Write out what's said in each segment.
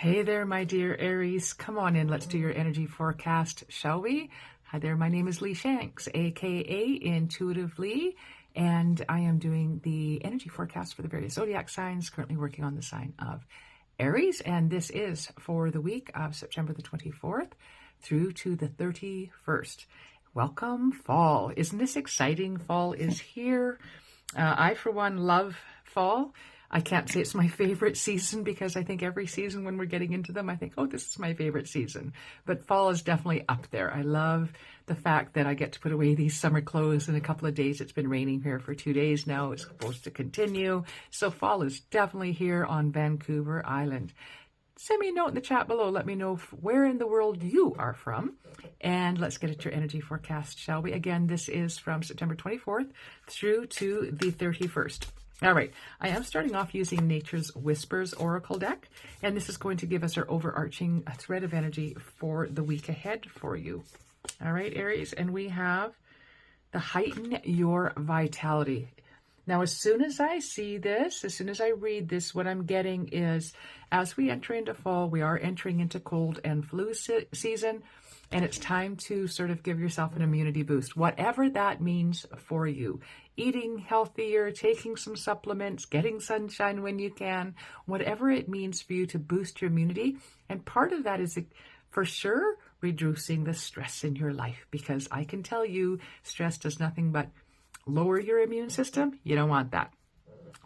Hey there, my dear Aries. Come on in. Let's do your energy forecast, shall we? Hi there. My name is Lee Shanks, aka Intuitive Lee, and I am doing the energy forecast for the various zodiac signs, currently working on the sign of Aries, and this is for the week of September the 24th through to the 31st. Welcome, fall. Isn't this exciting? Fall is here. I, for one, love fall. I can't say it's my favorite season because I think every season when we're getting into them, I think, oh, this is my favorite season. But fall is definitely up there. I love the fact that I get to put away these summer clothes in a couple of days. It's been raining here for 2 days now. It's supposed to continue. So fall is definitely here on Vancouver Island. Send me a note in the chat below. Let me know where in the world you are from. And let's get at your energy forecast, shall we? Again, this is from September 24th through to the 31st. All right, I am starting off using Nature's Whispers Oracle deck, and this is going to give us our overarching thread of energy for the week ahead for you. All right, Aries, and we have the Heighten Your Vitality. Now, as soon as I see this, as soon as I read this, what I'm getting is as we enter into fall, we are entering into cold and flu season, and it's time to sort of give yourself an immunity boost, whatever that means for you. Eating healthier, taking some supplements, getting sunshine when you can, whatever it means for you to boost your immunity. And part of that is for sure reducing the stress in your life, because I can tell you stress does nothing but lower your immune system. You don't want that.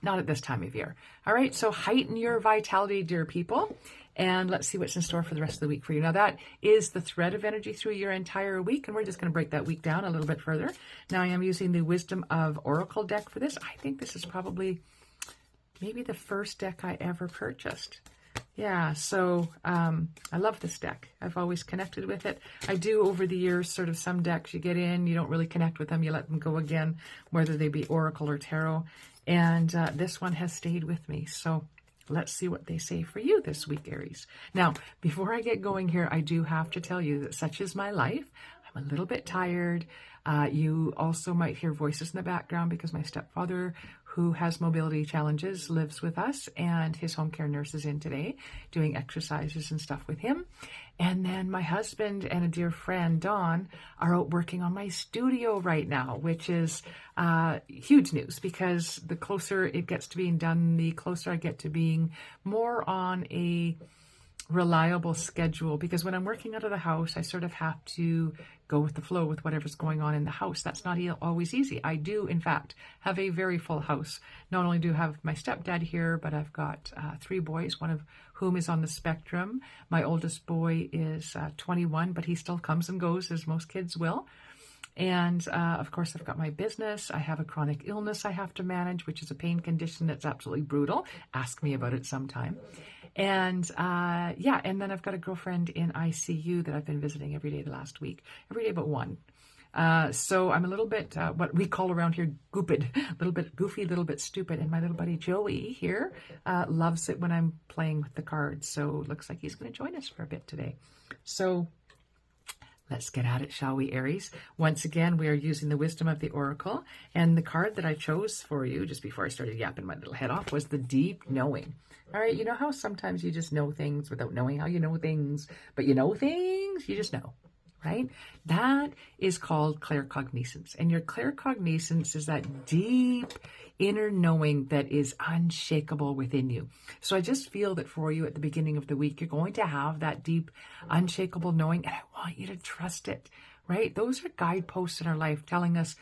Not at this time of year. All right, so heighten your vitality, dear people. And let's see what's in store for the rest of the week for you. Now, that is the thread of energy through your entire week, and we're just going to break that week down a little bit further. Now, I am using the Wisdom of Oracle deck for this. I think this is probably maybe the first deck I ever purchased. Yeah, so I love this deck. I've always connected with it. I do over the years, sort of some decks you get in, you don't really connect with them, you let them go again, whether they be Oracle or Tarot. And this one has stayed with me. So let's see what they say for you this week, Aries. Now, before I get going here, I do have to tell you that such is my life. I'm a little bit tired. You also might hear voices in the background because my stepfather, who has mobility challenges, lives with us, and his home care nurse is in today doing exercises and stuff with him. And then my husband and a dear friend, Dawn, are out working on my studio right now, which is huge news because the closer it gets to being done, the closer I get to being more on a reliable schedule, because when I'm working out of the house, I sort of have to go with the flow with whatever's going on in the house. That's not always easy. I do, in fact, have a very full house. Not only do I have my stepdad here, but I've got 3 boys, one of whom is on the spectrum. My oldest boy is 21, but he still comes and goes, as most kids will. And of course, I've got my business. I have a chronic illness I have to manage, which is a pain condition that's absolutely brutal. Ask me about it sometime. And yeah, and then I've got a girlfriend in ICU that I've been visiting every day the last week, every day but one. So I'm a little bit, what we call around here, gooped, a little bit goofy, a little bit stupid. And my little buddy Joey here loves it when I'm playing with the cards. So it looks like he's going to join us for a bit today. So let's get at it, shall we, Aries? Once again, we are using the Wisdom of the Oracle. And the card that I chose for you, just before I started yapping my little head off, was the Deep Knowing. All right, you know how sometimes you just know things without knowing how you know things, but you know things, you just know, right? That is called claircognizance. And your claircognizance is that deep inner knowing that is unshakable within you. So I just feel that for you at the beginning of the week, you're going to have that deep, unshakable knowing, and I want you to trust it, right? Those are guideposts in our life telling us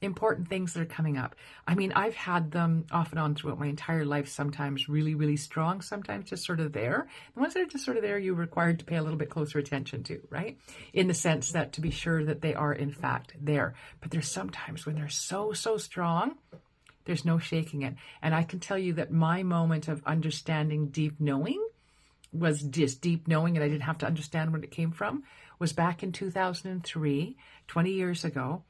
important things that are coming up. I mean, I've had them off and on throughout my entire life, sometimes really, really strong, sometimes just sort of there. The ones that are just sort of there, you're required to pay a little bit closer attention to, right? In the sense that to be sure that they are in fact there. But there's sometimes when they're so, so strong, there's no shaking it. And I can tell you that my moment of understanding deep knowing was just deep knowing, and I didn't have to understand where it came from, was back in 2003, 20 years ago.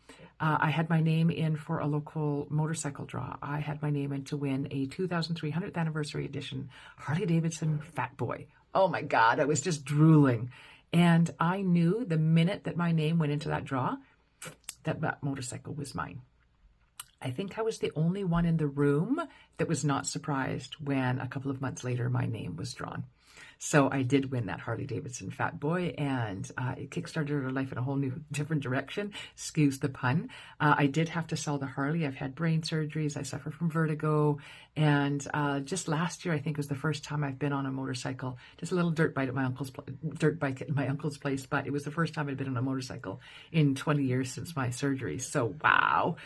I had my name in for a local motorcycle draw. I had my name in to win a 2003 anniversary edition Harley-Davidson Fat Boy. Oh my God, I was just drooling. And I knew the minute that my name went into that draw, that motorcycle was mine. I think I was the only one in the room that was not surprised when a couple of months later my name was drawn. So I did win that Harley Davidson Fat Boy, and it kickstarted our life in a whole new, different direction. Excuse the pun. I did have to sell the Harley. I've had brain surgeries. I suffer from vertigo. And just last year, I think was the first time I've been on a motorcycle. Just a little dirt bike at my uncle's place, but it was the first time I'd been on a motorcycle in 20 years since my surgery. So wow.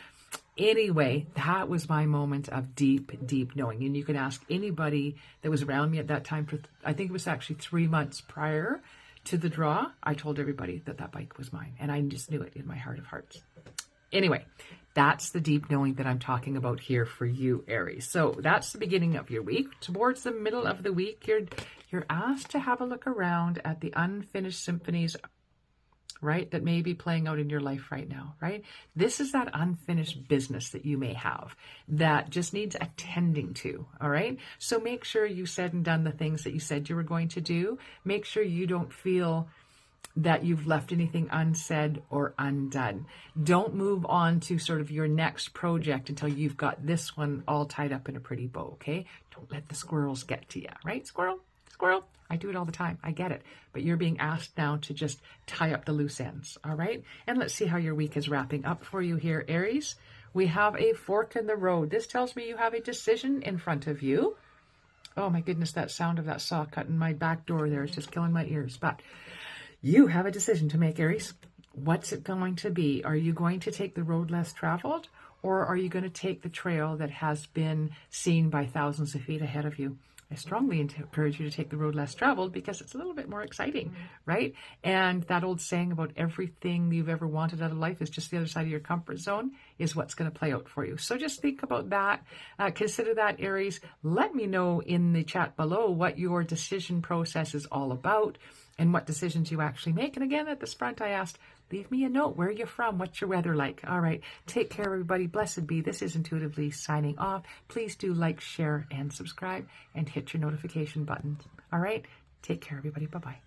Anyway, that was my moment of deep, deep knowing. And you can ask anybody that was around me at that time. I think it was actually 3 months prior to the draw. I told everybody that that bike was mine. And I just knew it in my heart of hearts. Anyway, that's the deep knowing that I'm talking about here for you, Aries. So that's the beginning of your week. Towards the middle of the week, you're asked to have a look around at the unfinished symphonies, right, that may be playing out in your life right now, right? This is that unfinished business that you may have that just needs attending to, all right? So make sure you said and done the things that you said you were going to do. Make sure you don't feel that you've left anything unsaid or undone. Don't move on to sort of your next project until you've got this one all tied up in a pretty bow, okay? Don't let the squirrels get to you, right? Squirrel, squirrel. I do it all the time. I get it. But you're being asked now to just tie up the loose ends, all right? And let's see how your week is wrapping up for you here, Aries. We have a fork in the road. This tells me you have a decision in front of you. Oh my goodness, that sound of that saw cutting my back door there is just killing my ears. But you have a decision to make, Aries. What's it going to be? Are you going to take the road less traveled, or are you going to take the trail that has been seen by thousands of feet ahead of you? I strongly encourage you to take the road less traveled because it's a little bit more exciting, right? And that old saying about everything you've ever wanted out of life is just the other side of your comfort zone is what's going to play out for you. So just think about that. Consider that, Aries. Let me know in the chat below what your decision process is all about and what decisions you actually make. And again, at this front, I asked, leave me a note. Where are you from? What's your weather like? All right. Take care, everybody. Blessed be. This is Intuitively signing off. Please do like, share, and subscribe, and hit your notification buttons. All right. Take care, everybody. Bye-bye.